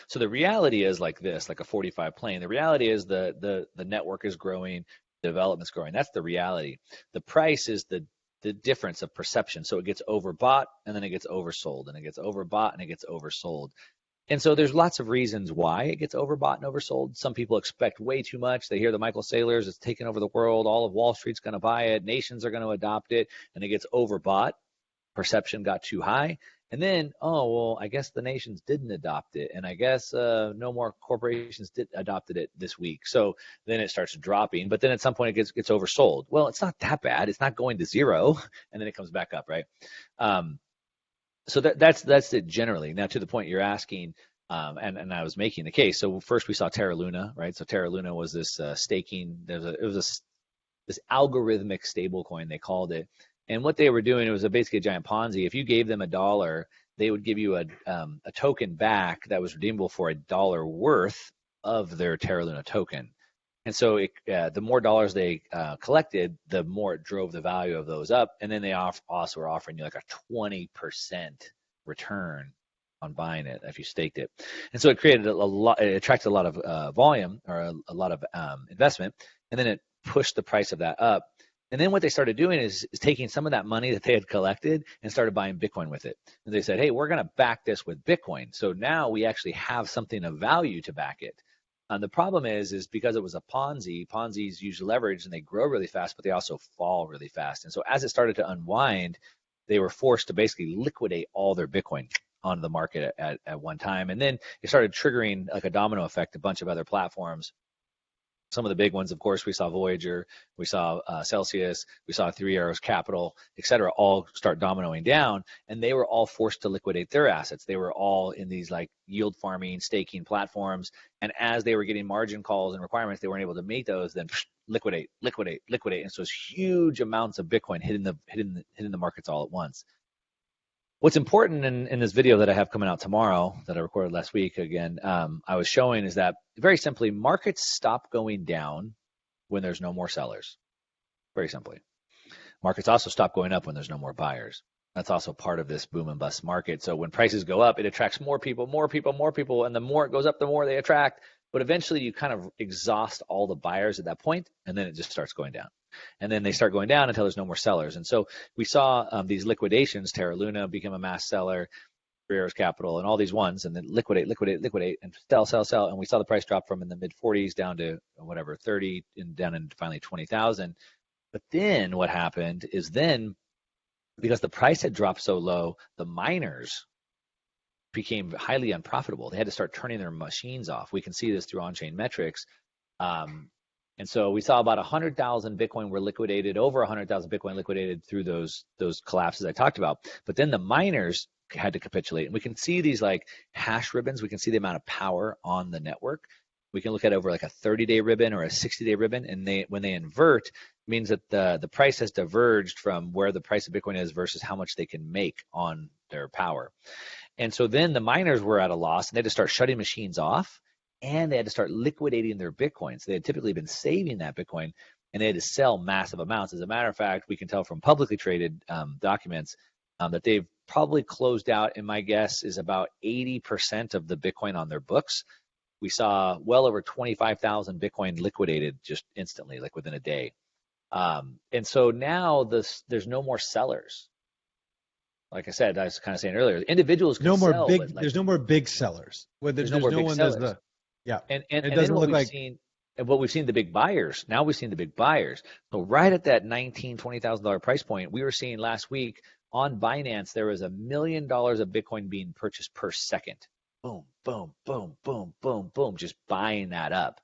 So the reality is like this, like a 45 plane. The reality is the network is growing, development's growing. That's the reality. The price is the difference of perception. So it gets overbought and then it gets oversold, and it gets overbought and it gets oversold. And so there's lots of reasons why it gets overbought and oversold. Some people expect way too much. They hear the Michael Saylors, it's taking over the world. All of Wall Street's going to buy it. Nations are going to adopt it, and it gets overbought. Perception got too high. And then, I guess the nations didn't adopt it. And I guess no more corporations adopted it this week. So then it starts dropping. But then at some point it gets oversold. Well, it's not that bad. It's not going to zero. And then it comes back up, right? So that's it generally. Now, to the point you're asking, And I was making the case. So first we saw Terra Luna, right? So Terra Luna was this staking. This algorithmic stable coin, they called it. And what they were doing, it was basically a giant Ponzi. If you gave them $1, they would give you a token back that was redeemable for $1 worth of their Terra Luna token. And so the more dollars they collected, the more it drove the value of those up. And then they also were offering you like a 20% return on buying it if you staked it. And so it created a lot, it attracted a lot of volume or a lot of investment. And then it pushed the price of that up. And then what they started doing is taking some of that money that they had collected and started buying Bitcoin with it. And they said, hey, we're going to back this with Bitcoin. So now we actually have something of value to back it. The problem is because it was a Ponzi, Ponzi's use leverage and they grow really fast, but they also fall really fast. And so as it started to unwind, they were forced to basically liquidate all their Bitcoin onto the market at one time. And then it started triggering like a domino effect, a bunch of other platforms. Some of the big ones, of course, we saw Voyager, we saw Celsius, we saw Three Arrows Capital, et cetera, all start dominoing down, and they were all forced to liquidate their assets. They were all in these like yield farming, staking platforms, and as they were getting margin calls and requirements, they weren't able to meet those. Then liquidate, and so it's huge amounts of Bitcoin hitting the markets all at once. What's important in this video that I have coming out tomorrow that I recorded last week, again, I was showing is that very simply, markets stop going down when there's no more sellers. Very simply. Markets also stop going up when there's no more buyers. That's also part of this boom and bust market. So when prices go up, it attracts more people, and the more it goes up, the more they attract. But eventually you kind of exhaust all the buyers at that point, and then it just starts going down. And then they start going down until there's no more sellers. And so we saw these liquidations. Terra Luna became a mass seller, Three Arrows Capital, and all these ones, and then liquidate, and sell. And we saw the price drop from in the mid 40s down to whatever 30, and down into finally 20,000. But then what happened is because the price had dropped so low, the miners became highly unprofitable. They had to start turning their machines off. We can see this through on-chain metrics. And so we saw about 100,000 Bitcoin were liquidated, over 100,000 Bitcoin liquidated through those collapses I talked about. But then the miners had to capitulate. And we can see these like hash ribbons. We can see the amount of power on the network. We can look at over like a 30-day ribbon or a 60-day ribbon. And when they invert, it means that the price has diverged from where the price of Bitcoin is versus how much they can make on their power. And so then the miners were at a loss, and they had to start shutting machines off, and they had to start liquidating their Bitcoins. They had typically been saving that Bitcoin, and they had to sell massive amounts. As a matter of fact, we can tell from publicly traded documents that they've probably closed out, and my guess is about 80% of the Bitcoin on their books. We saw well over 25,000 Bitcoin liquidated just instantly, like within a day. And so now there's no more sellers. Like I said, I was kind of saying earlier, individuals can sell. There's no more big sellers. There's no more big sellers. And it doesn't look like what we've seen the big buyers. Now we've seen the big buyers. So right at that $19,000, $20,000 price point, we were seeing last week on Binance there was $1 million of Bitcoin being purchased per second. Boom, boom, boom, boom, boom, boom, just buying that up.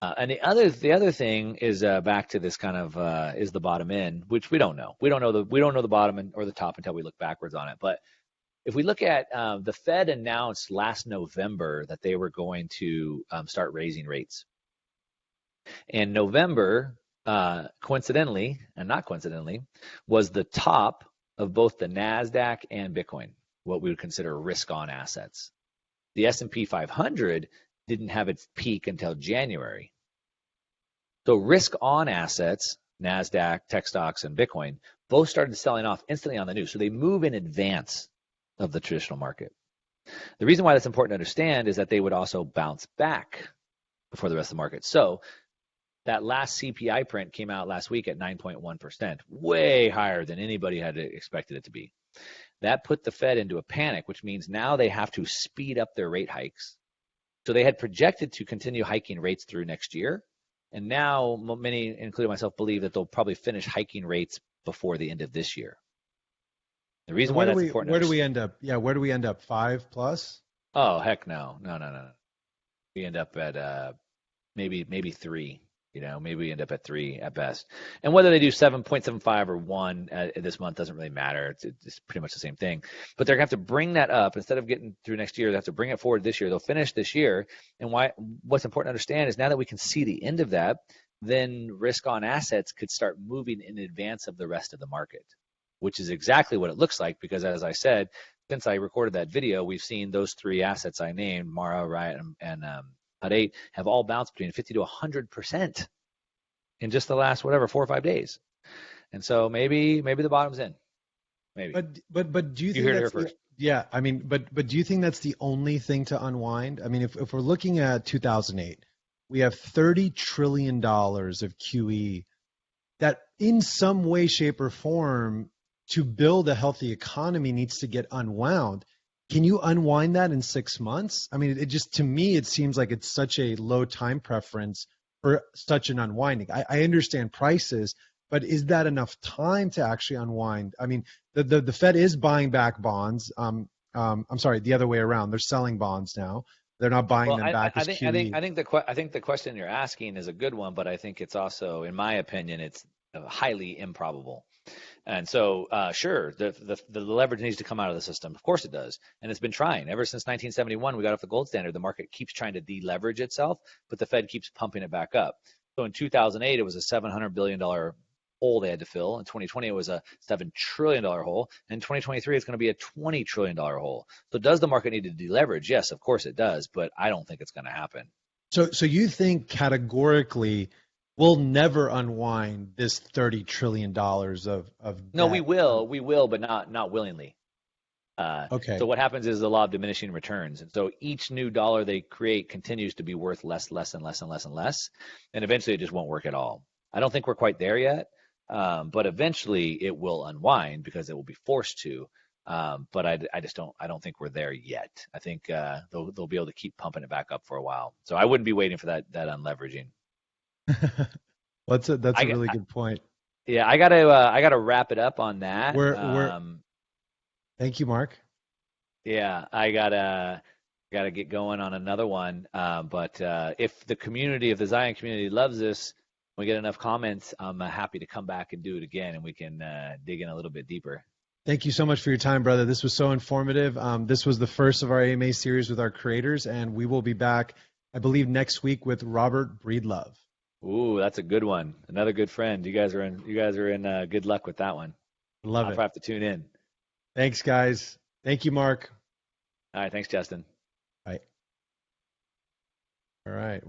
And the other thing is back to this kind of is the bottom end, which we don't know. We don't know the bottom or the top until we look backwards on it. But if we look at the Fed announced last November that they were going to start raising rates. And November, coincidentally and not coincidentally, was the top of both the NASDAQ and Bitcoin, what we would consider risk-on assets. The S&P 500 didn't have its peak until January. So risk-on assets, NASDAQ, tech stocks, and Bitcoin, both started selling off instantly on the news. So they move in advance of the traditional market. The reason why that's important to understand is that they would also bounce back before the rest of the market. So that last CPI print came out last week at 9.1%, way higher than anybody had expected it to be. That put the Fed into a panic, which means now they have to speed up their rate hikes. So they had projected to continue hiking rates through next year. And now many, including myself, believe that they'll probably finish hiking rates before the end of this year. The reason why that's important. Where do we end up? Yeah, where do we end up? 5+? Oh, heck no. No. We end up at maybe 3. Maybe we end up at 3 at best. And whether they do 7.75 or 1 this month doesn't really matter. It's pretty much the same thing. But they're going to have to bring that up instead of getting through next year. They have to bring it forward this year. They'll finish this year. And what's important to understand is now that we can see the end of that, then risk on assets could start moving in advance of the rest of the market, which is exactly what it looks like because, as I said, since I recorded that video, we've seen those 3 assets I named, Mara, Riot, and Hut 8, have all bounced between 50 to 100% in just the last, 4 or 5 days. And so maybe the bottom's in. Maybe. But do you think heard it that's here first? yeah, I mean, but do you think that's the only thing to unwind? I mean, if we're looking at 2008, we have $30 trillion of QE that in some way, shape, or form to build a healthy economy needs to get unwound. Can you unwind that in 6 months? I mean, it just, to me, it seems like it's such a low time preference for such an unwinding. I understand prices, but is that enough time to actually unwind? I mean, the Fed is buying back bonds. I'm sorry, the other way around. They're selling bonds now. They're not buying them back as QE. I think the question you're asking is a good one, but I think it's also, in my opinion, it's highly improbable. And so, sure, the leverage needs to come out of the system. Of course it does. And it's been trying. Ever since 1971, we got off the gold standard, the market keeps trying to deleverage itself, but the Fed keeps pumping it back up. So in 2008, it was a $700 billion hole they had to fill. In 2020, it was a $7 trillion hole. And in 2023, it's going to be a $20 trillion hole. So does the market need to deleverage? Yes, of course it does, but I don't think it's going to happen. So you think categorically we'll never unwind this $30 trillion of debt? No, we will, but not willingly. Okay. So what happens is the law of diminishing returns. And so each new dollar they create continues to be worth less and less. And eventually it just won't work at all. I don't think we're quite there yet, but eventually it will unwind because it will be forced to. But I don't think we're there yet. I think they'll be able to keep pumping it back up for a while. So I wouldn't be waiting for that unleveraging. That's a really good point. Yeah, I gotta wrap it up on that. Thank you, Mark. Yeah, I gotta get going on another one. But if the Zion community loves this, we get enough comments, I'm happy to come back and do it again, and we can dig in a little bit deeper. Thank you so much for your time, brother. This was so informative. This was the first of our AMA series with our creators, and we will be back, I believe, next week with Robert Breedlove. Ooh, that's a good one. Another good friend. You guys are in good luck with that one. Love it. I'll have to tune in. Thanks, guys. Thank you, Mark. All right, thanks, Justin. Bye. All right.